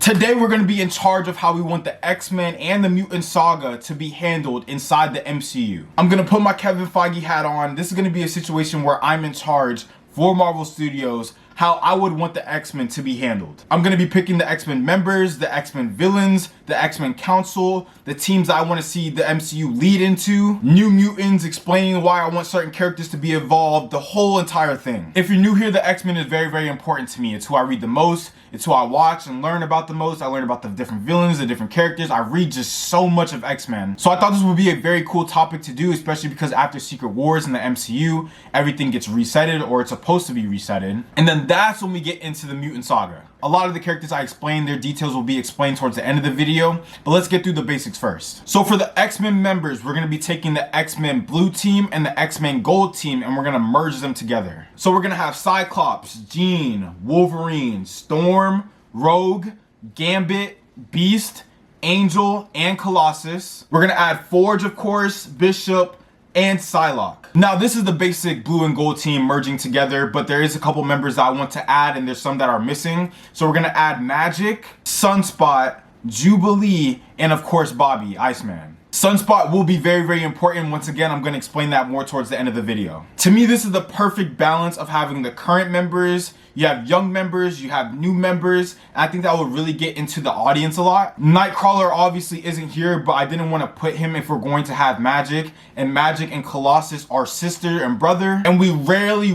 Today we're going to be in charge of how we want the X-Men and the Mutant Saga to be handled inside the MCU. I'm going to put my Kevin Feige hat on. This is going to be a situation where I'm in charge for Marvel Studios, how I would want the X-Men to be handled. I'm going to be picking the X-Men members, the X-Men villains, the X-Men Council, the teams I want to see the MCU lead into, New Mutants, explaining why I want certain characters to be involved, the whole entire thing. If you're new here, the X-Men is very, very important to me. It's who I read the most. It's who I watch and learn about the most. I learn about the different villains, the different characters. I read just so much of X-Men. So I thought this would be a very cool topic to do, especially because after Secret Wars in the MCU, everything gets resetted, or it's supposed to be resetted. And then that's when we get into the Mutant Saga. A lot of the characters I explained, their details will be explained towards the end of the video, but let's get through the basics first. So for the X-Men members, we're going to be taking the X-Men Blue team and the X-Men Gold team, and we're going to merge them together. So we're going to have Cyclops, Jean, Wolverine, Storm, Rogue, Gambit, Beast, Angel, and Colossus. We're going to add Forge, of course, Bishop, and Psylocke. Now this is the basic blue and gold team merging together, but there is a couple members that I want to add, and there's some that are missing. So we're gonna add Magic, Sunspot, Jubilee, and of course Bobby, Iceman. Sunspot will be very, very important. Once again, I'm gonna explain that more towards the end of the video. To me, this is the perfect balance of having the current members, you have young members, you have new members, and I think that will really get into the audience a lot. Nightcrawler obviously isn't here, but I didn't want to put him if we're going to have Magic, and Magic and Colossus are sister and brother, and we rarely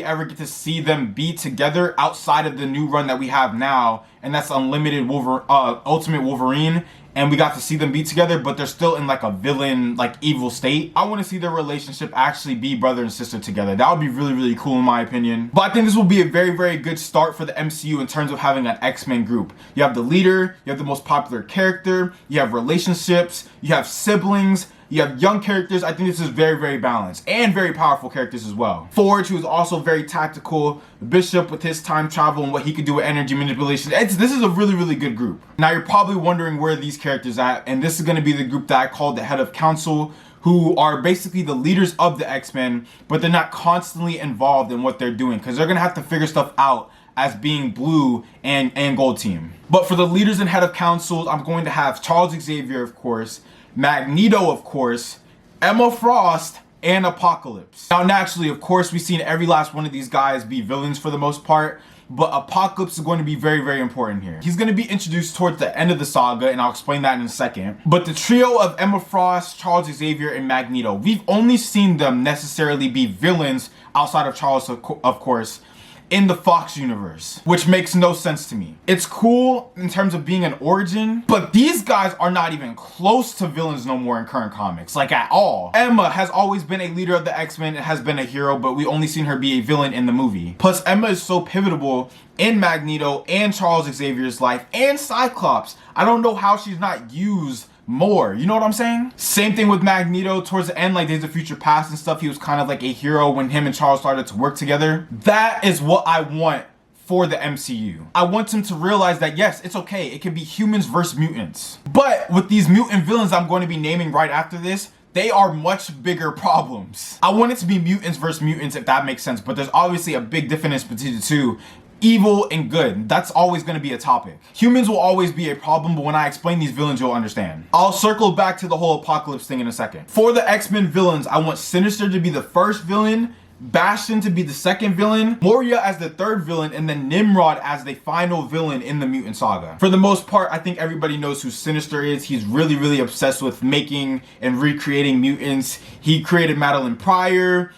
ever get to see them be together outside of the new run that we have now, and that's Unlimited Ultimate Wolverine. And we got to see them be together, but they're still in like a villain, like evil state. I want to see their relationship actually be brother and sister together. That would be really, really cool in my opinion. But I think this will be a very, very good start for the MCU in terms of having an X-Men group. You have the leader, you have the most popular character, you have relationships, you have siblings, you have young characters. I think this is very, very balanced, and very powerful characters as well. Forge, who is also very tactical. Bishop with his time travel and what he could do with energy manipulation. This is a really, really good group. Now you're probably wondering where these characters at, and this is going to be the group that I called the Head of Council, who are basically the leaders of the X-Men, but they're not constantly involved in what they're doing because they're going to have to figure stuff out as being blue and gold team. But for the leaders and Head of Councils, I'm going to have Charles Xavier, of course, Magneto, of course, Emma Frost, and Apocalypse. Now naturally, of course, we've seen every last one of these guys be villains for the most part, but Apocalypse is going to be very, very important here. He's going to be introduced towards the end of the saga, and I'll explain that in a second. But the trio of Emma Frost, Charles Xavier, and Magneto, we've only seen them necessarily be villains outside of Charles, of course, in the Fox universe, which makes no sense to me. It's cool in terms of being an origin, but these guys are not even close to villains no more in current comics, like at all. Emma has always been a leader of the X-Men and has been a hero, but we only seen her be a villain in the movie. Plus, Emma is so pivotal in Magneto and Charles Xavier's life, and Cyclops. I don't know how she's not used more, you know what I'm saying? Same thing with Magneto towards the end, like Days of Future Past and stuff. He was kind of like a hero when him and Charles started to work together. That is what I want for the MCU. I want him to realize that yes, it's okay, it can be humans versus mutants. But with these mutant villains I'm going to be naming right after this, they are much bigger problems. I want it to be mutants versus mutants, if that makes sense, but there's obviously a big difference between the two. Evil and good, that's always going to be a topic. Humans will always be a problem, but when I explain these villains, you'll understand. I'll circle back to the whole Apocalypse thing in a second. For the X-Men villains, I want Sinister to be the first villain, Bastion to be the second villain, Moria as the third villain, and then Nimrod as the final villain in the Mutant Saga. For the most part, I think everybody knows who Sinister is. He's really, really obsessed with making and recreating mutants. He created Madeline Pryor,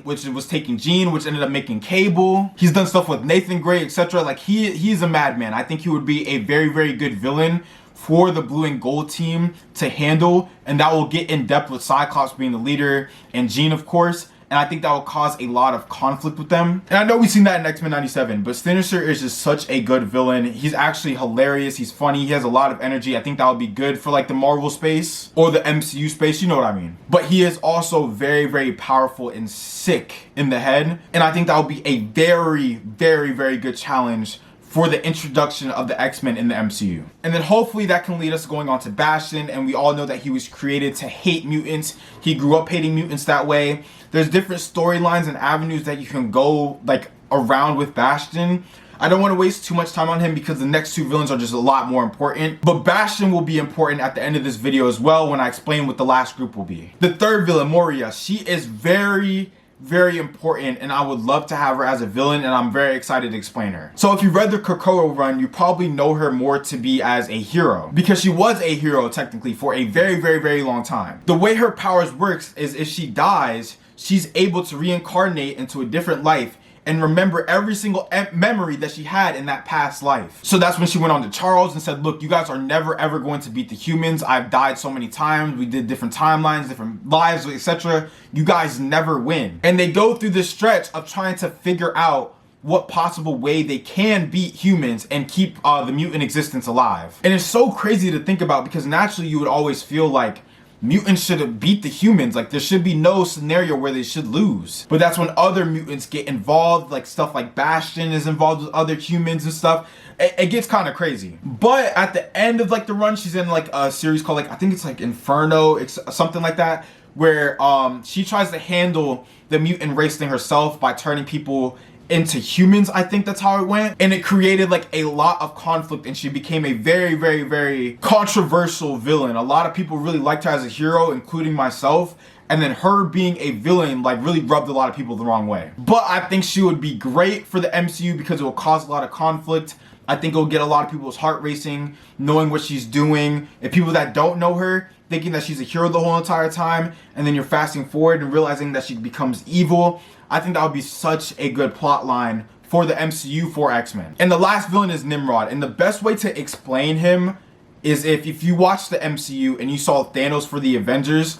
which was taking Jean, which ended up making Cable. He's done stuff with Nathan Gray, etc. Like he's a madman. I think he would be a very, very good villain for the blue and gold team to handle, and that will get in depth with Cyclops being the leader and Jean, of course. And I think that will cause a lot of conflict with them. And I know we've seen that in X-Men 97, but Sinister is just such a good villain. He's actually hilarious. He's funny. He has a lot of energy. I think that would be good for like the Marvel space or the MCU space. You know what I mean? But he is also very, very powerful and sick in the head. And I think that would be a very, very, very good challenge for the introduction of the X-Men in the MCU. And then hopefully that can lead us going on to Bastion, and we all know that he was created to hate mutants. He grew up hating mutants that way. There's different storylines and avenues that you can go like around with Bastion. I don't want to waste too much time on him because the next two villains are just a lot more important. But Bastion will be important at the end of this video as well when I explain what the last group will be. The third villain, Moria, she is very important, and I would love to have her as a villain, and I'm very excited to explain her. So if you read the Krakoa run, you probably know her more to be as a hero, because she was a hero technically for a very long time. The way her powers works is if she dies, she's able to reincarnate into a different life and remember every single memory that she had in that past life. So that's when she went on to Charles and said, look, you guys are never ever going to beat the humans. I've died so many times. We did different timelines, different lives, etc. You guys never win. And they go through this stretch of trying to figure out what possible way they can beat humans and keep the mutant existence alive. And it's so crazy to think about, because naturally you would always feel like mutants should have beat the humans. Like, there should be no scenario where they should lose. But that's when other mutants get involved, like stuff like Bastion is involved with other humans and stuff. It gets kind of crazy. But at the end of like the run, she's in like a series called, like, I think it's like Inferno, it's something like that, where she tries to handle the mutant race thing herself by turning people into humans. I think that's how it went, and it created like a lot of conflict, and she became a very controversial villain. A lot of people really liked her as a hero, including myself, and then her being a villain like really rubbed a lot of people the wrong way. But I think she would be great for the MCU because it will cause a lot of conflict. I think it'll get a lot of people's heart racing, knowing what she's doing, and people that don't know her thinking that she's a hero the whole entire time, and then you're fasting forward and realizing that she becomes evil. I think that would be such a good plot line for the MCU for X-Men. And the last villain is Nimrod, and the best way to explain him is if you watch the MCU and you saw Thanos for the Avengers,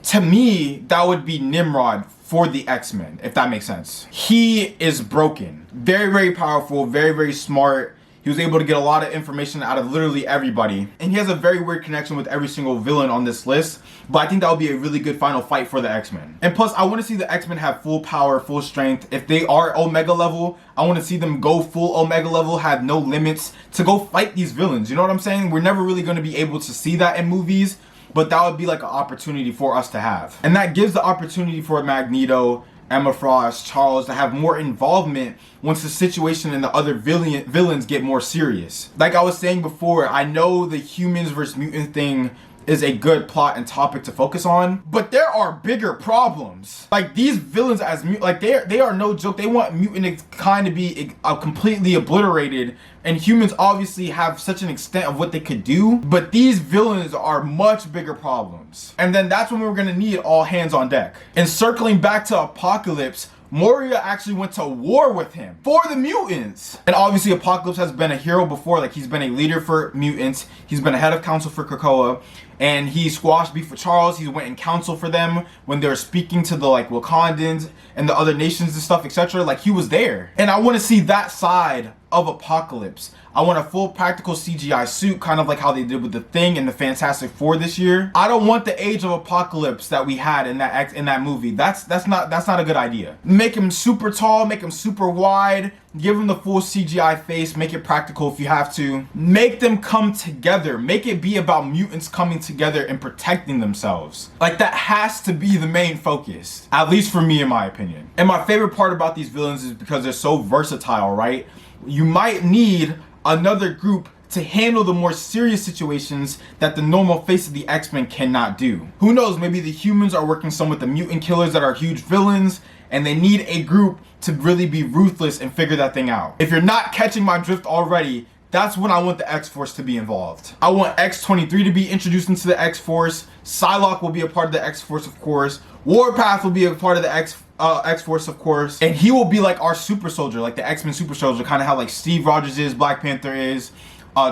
to me that would be Nimrod for the X-Men, if that makes sense. He is broken, very powerful, very smart. He was able to get a lot of information out of literally everybody. And he has a very weird connection with every single villain on this list. But I think that would be a really good final fight for the X-Men. And plus, I want to see the X-Men have full power, full strength. If they are Omega level, I want to see them go full Omega level, have no limits to go fight these villains. You know what I'm saying? We're never really going to be able to see that in movies, but that would be like an opportunity for us to have. And that gives the opportunity for Magneto, Emma Frost, Charles to have more involvement once the situation and the other villains get more serious. Like I was saying before, I know the humans versus mutant thing is a good plot and topic to focus on, but there are bigger problems. Like, these villains as like they are no joke. They want mutant kind to be completely obliterated, and humans obviously have such an extent of what they could do, but these villains are much bigger problems. And then that's when we're gonna need all hands on deck. And circling back to Apocalypse, Moria actually went to war with him for the mutants. And obviously Apocalypse has been a hero before. Like, he's been a leader for mutants. He's been a head of council for Krakoa. And he squashed beef with Charles. He went in council for them when they were speaking to the like Wakandans and the other nations and stuff, etc. Like, he was there. And I want to see that side of Apocalypse. I want a full practical CGI suit, kind of like how they did with the Thing and the Fantastic Four this year. I don't want the Age of Apocalypse that we had in that movie. That's not a good idea. Make him super tall, make him super wide, give him the full CGI face, make it practical if you have to. Make them come together. Make it be about mutants coming together and protecting themselves. Like, that has to be the main focus, at least for me, in my opinion. And my favorite part about these villains is because they're so versatile, right? You might need another group to handle the more serious situations that the normal face of the X-Men cannot do. Who knows, maybe the humans are working some with the mutant killers that are huge villains, and they need a group to really be ruthless and figure that thing out. If you're not catching my drift already, that's when I want the X-Force to be involved. I want X-23 to be introduced into the X-Force. Psylocke will be a part of the X-Force, of course. Warpath will be a part of the X-Force, of course. And he will be like our super soldier, like the X-Men super soldier, kind of how like Steve Rogers is, Black Panther is,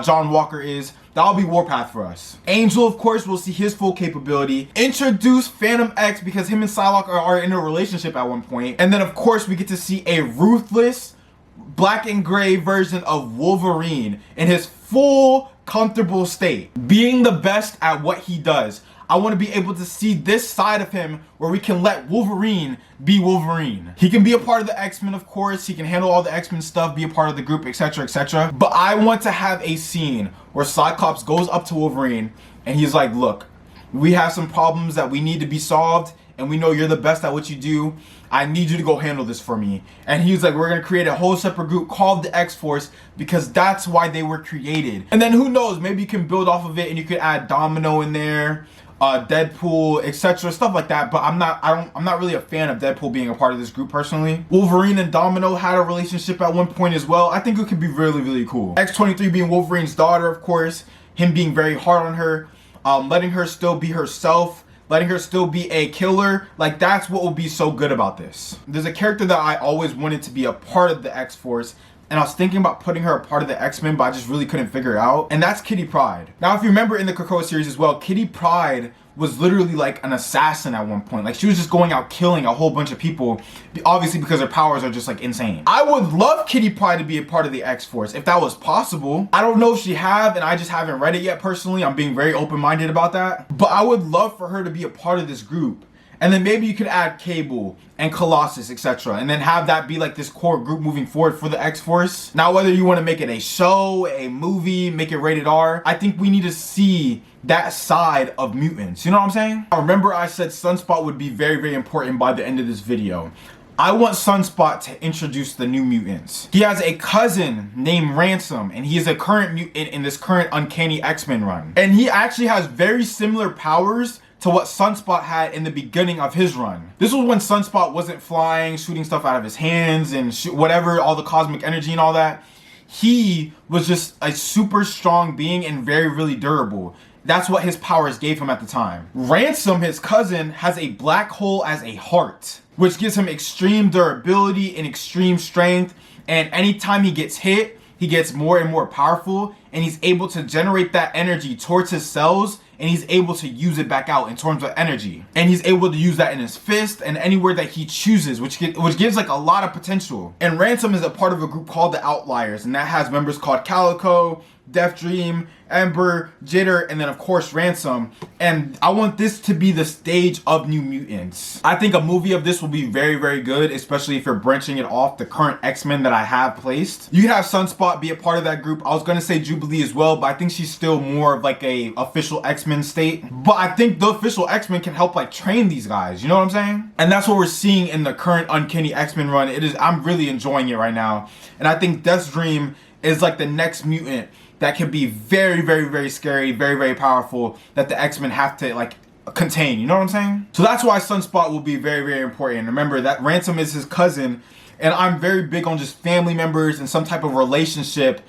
John Walker is. That'll be Warpath for us. Angel, of course, will see his full capability. Introduce Phantom X, because him and Psylocke are in a relationship at one point. And then, of course, we get to see a ruthless black and gray version of Wolverine in his full comfortable state, being the best at what he does. I want to be able to see this side of him where we can let Wolverine be Wolverine. He can be a part of the X-Men, of course. He can handle all the X-Men stuff, be a part of the group, etc, etc. But I want to have a scene where Cyclops goes up to Wolverine and he's like, look, we have some problems that we need to be solved, and we know you're the best at what you do. I need you to go handle this for me. And he was like, we're gonna create a whole separate group called the X-Force because that's why they were created. And then who knows, maybe you can build off of it and you could add Domino in there, Deadpool, etc., stuff like that. But I'm not really a fan of Deadpool being a part of this group personally. Wolverine and Domino had a relationship at one point as well. I think it could be really, really cool. X-23 being Wolverine's daughter, of course, him being very hard on her, letting her still be herself, letting her still be a killer. Like, that's what will be so good about this. There's a character that I always wanted to be a part of the X-Force, and I was thinking about putting her a part of the X-Men, but I just really couldn't figure it out. And that's Kitty Pryde. Now, if you remember in the Krakoa series as well, Kitty Pryde was literally like an assassin at one point. Like, she was just going out killing a whole bunch of people, obviously because her powers are just like insane. I would love Kitty Pryde to be a part of the X-Force if that was possible. I don't know if she have, and I just haven't read it yet personally. I'm being very open-minded about that. But I would love for her to be a part of this group. And then maybe you could add Cable and Colossus, etc. And then have that be like this core group moving forward for the X-Force. Now, whether you want to make it a show, a movie, make it rated R, I think we need to see that side of mutants. You know what I'm saying? I remember I said Sunspot would be very, very important by the end of this video. I want Sunspot to introduce the new mutants. He has a cousin named Ransom, and he is a current mutant in this current Uncanny X-Men run. And he actually has very similar powers to what Sunspot had in the beginning of his run. This was when Sunspot wasn't flying, shooting stuff out of his hands and whatever, all the cosmic energy and all that. He was just a super strong being and very, really durable. That's what his powers gave him at the time. Ransom, his cousin, has a black hole as a heart, which gives him extreme durability and extreme strength. And anytime he gets hit, he gets more and more powerful, and he's able to generate that energy towards his cells, and he's able to use it back out in terms of energy. And he's able to use that in his fist and anywhere that he chooses, which gives like a lot of potential. And Ransom is a part of a group called the Outliers, and that has members called Calico, Death Dream, Ember, Jitter, and then of course Ransom. And I want this to be the stage of New Mutants. I think a movie of this will be very, very good, especially if you're branching it off the current X-Men that I have placed. You have Sunspot be a part of that group. I was gonna say Jubilee as well, but I think she's still more of like a official X-Men state. But I think the official X-Men can help like train these guys, you know what I'm saying? And that's what we're seeing in the current Uncanny X-Men run. I'm really enjoying it right now. And I think Death Dream is like the next mutant that can be very, very, very scary, very, very powerful, that the X-Men have to like contain, you know what I'm saying? So that's why Sunspot will be very, very important. Remember that Ransom is his cousin, and I'm very big on just family members and some type of relationship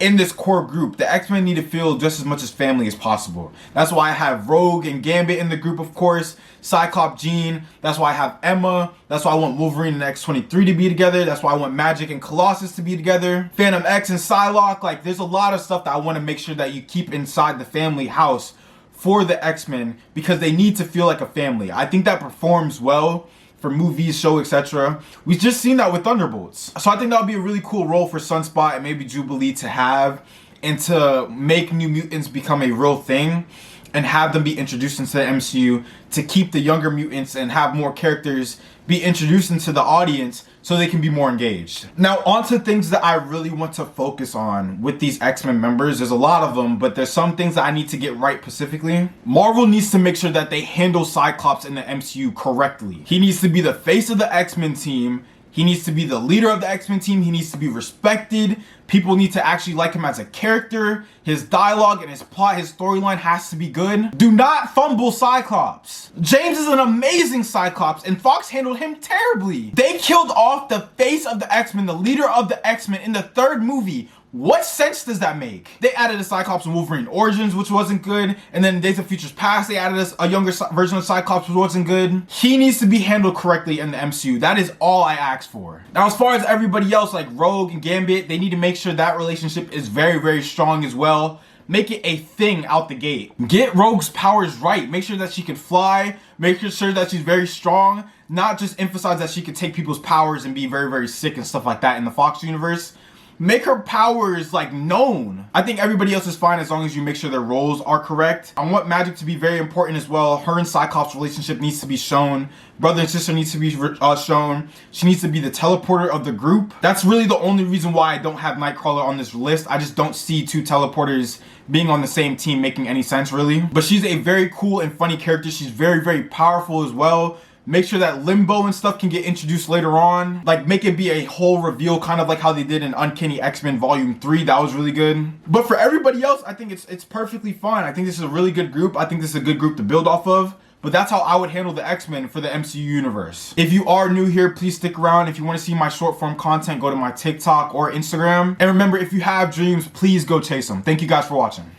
in this core group. The X-Men need to feel just as much as family as possible. That's why I have Rogue and Gambit in the group, of course, Cyclops, Jean. That's why I have Emma. That's why I want Wolverine and X-23 to be together. That's why I want Magic and Colossus to be together. Phantom X and Psylocke. Like, there's a lot of stuff that I want to make sure that you keep inside the family house for the X-Men, because they need to feel like a family. I think that performs well for movies, show, etc. We've just seen that with Thunderbolts. So I think that would be a really cool role for Sunspot and maybe Jubilee to have, and to make New Mutants become a real thing and have them be introduced into the MCU, to keep the younger mutants and have more characters be introduced into the audience so they can be more engaged. Now, on to things that I really want to focus on with these X-Men members. There's a lot of them, but there's some things that I need to get right specifically. Marvel needs to make sure that they handle Cyclops in the MCU correctly. He needs to be the face of the X-Men team. He needs to be the leader of the X-Men team. He needs to be respected. People need to actually like him as a character. His dialogue and his plot, his storyline has to be good. Do not fumble Cyclops. James is an amazing Cyclops, and Fox handled him terribly. They killed off the face of the X-Men, the leader of the X-Men, in the third movie. What sense does that make? They added a Cyclops in Wolverine Origins, which wasn't good. And then Days of Futures Past, they added a younger version of Cyclops, which wasn't good. He needs to be handled correctly in the MCU. That is all I ask for. Now, as far as everybody else, like Rogue and Gambit, they need to make sure that relationship is very, very strong as well. Make it a thing out the gate. Get Rogue's powers right. Make sure that she can fly. Make sure that she's very strong. Not just emphasize that she can take people's powers and be very, very sick and stuff like that in the Fox universe. Make her powers like known. I think everybody else is fine as long as you make sure their roles are correct. I want Magic to be very important as well. Her and Cyclops' relationship needs to be shown. Brother and sister needs to be shown. She needs to be the teleporter of the group. That's really the only reason why I don't have Nightcrawler on this list. I just don't see two teleporters being on the same team making any sense really. But she's a very cool and funny character. She's very, very powerful as well. Make sure that Limbo and stuff can get introduced later on. Like, make it be a whole reveal, kind of like how they did in Uncanny X-Men Volume 3. That was really good. But for everybody else, I think it's perfectly fine. I think this is a really good group. I think this is a good group to build off of. But that's how I would handle the X-Men for the MCU universe. If you are new here, please stick around. If you want to see my short form content, go to my TikTok or Instagram. And remember, if you have dreams, please go chase them. Thank you guys for watching.